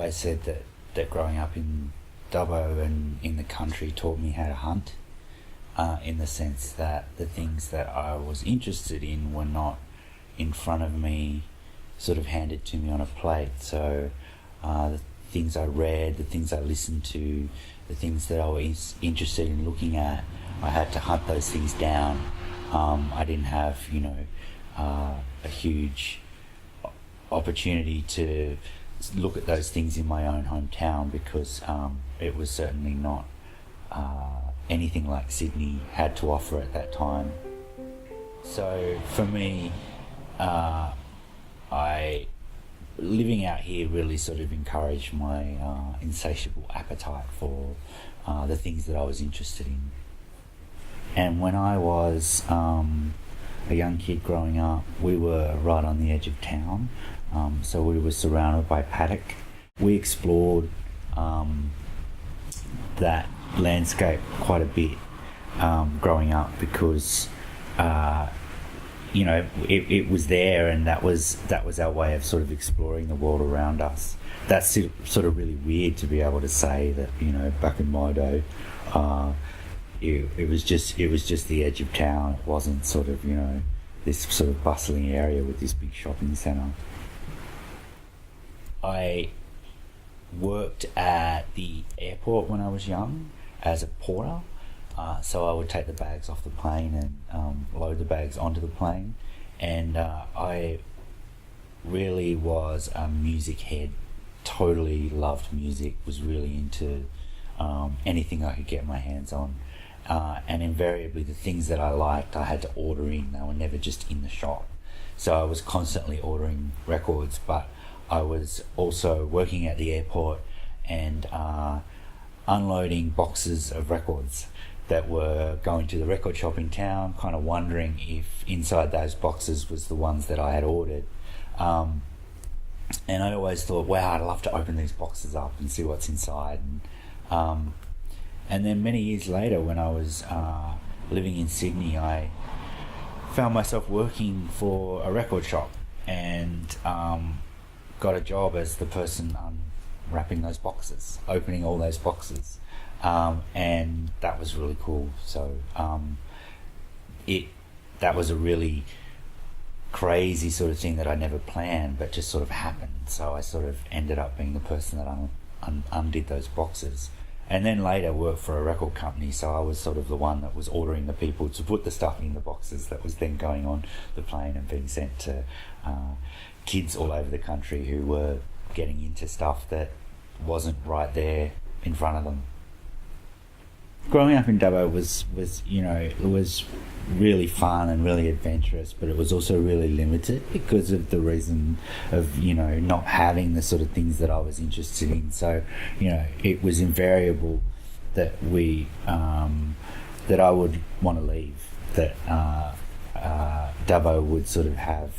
always said that growing up in Dubbo and in the country taught me how to hunt, in the sense that the things that I was interested in were not in front of me, sort of handed to me on a plate. So the things I read, the things I listened to, the things that I was interested in looking at, I had to hunt those things down. I didn't have, a huge opportunity to look at those things in my own hometown, because it was certainly not anything like Sydney had to offer at that time. So for me, living out here really sort of encouraged my insatiable appetite for the things that I was interested in. And when I was a young kid growing up, we were right on the edge of town, so we were surrounded by paddock. We explored that landscape quite a bit growing up, because it was there, and that was our way of sort of exploring the world around us. That's sort of really weird to be able to say that, back in my day, it was just the edge of town. It wasn't sort of, this sort of bustling area with this big shopping centre. I worked at the airport when I was young as a porter. So I would take the bags off the plane and load the bags onto the plane. And I really was a music head, totally loved music, was really into anything I could get my hands on. And invariably the things that I liked, I had to order in. They were never just in the shop. So I was constantly ordering records, but I was also working at the airport and unloading boxes of records that were going to the record shop in town, kind of wondering if inside those boxes was the ones that I had ordered. And I always thought, wow, I'd love to open these boxes up and see what's inside. And then many years later, when I was living in Sydney, I found myself working for a record shop and got a job as the person unwrapping those boxes, opening all those boxes. And that was really cool. So that was a really crazy sort of thing that I never planned, but just sort of happened. So I sort of ended up being the person that undid those boxes. And then later worked for a record company, so I was sort of the one that was ordering the people to put the stuff in the boxes that was then going on the plane and being sent to kids all over the country who were getting into stuff that wasn't right there in front of them. Growing up in Dubbo was really fun and really adventurous, but it was also really limited because of the reason of, not having the sort of things that I was interested in. So, it was invariable that that I would want to leave, that Dubbo would sort of have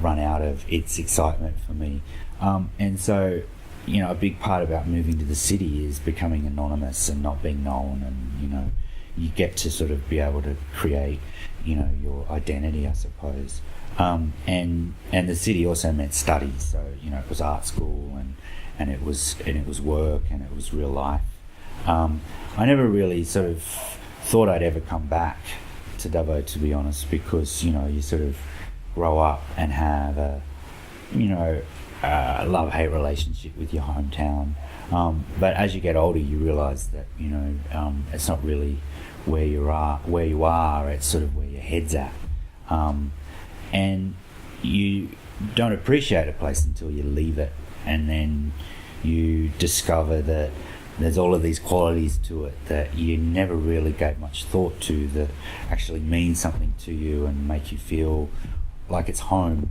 run out of its excitement for me. And so, a big part about moving to the city is becoming anonymous and not being known, and you get to sort of be able to create your identity, I suppose. And the city also meant studies, so it was art school and it was work and it was real life. I never really sort of thought I'd ever come back to Dubbo, to be honest, because you sort of grow up and have a love-hate relationship with your hometown, but as you get older you realise that it's not really where you are, it's sort of where your head's at, and you don't appreciate a place until you leave it, and then you discover that there's all of these qualities to it that you never really gave much thought to, that actually mean something to you and make you feel like it's home.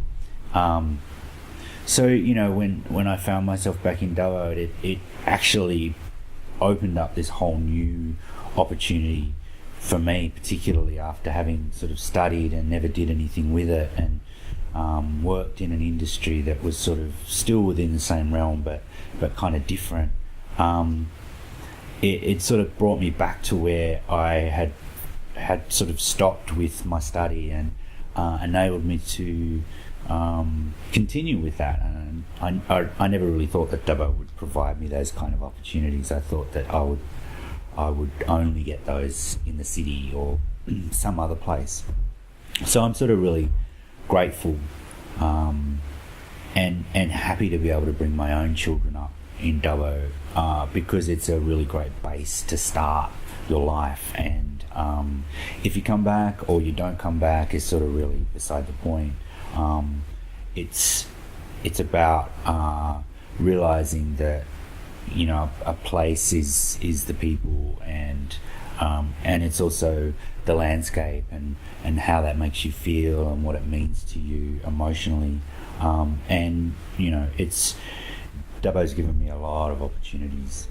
So, when I found myself back in Dubbo, it actually opened up this whole new opportunity for me, particularly after having sort of studied and never did anything with it, and worked in an industry that was sort of still within the same realm but kind of different. It sort of brought me back to where I had sort of stopped with my study, and enabled me to continue with that. And I never really thought that Dubbo would provide me those kind of opportunities. I thought that I would only get those in the city or some other place. So I'm sort of really grateful and happy to be able to bring my own children up in Dubbo because it's a really great base to start your life. And if you come back or you don't come back is sort of really beside the point. It's about realizing that, you know, a place is the people, and it's also the landscape and how that makes you feel and what it means to you emotionally. And you know, Dubbo's given me a lot of opportunities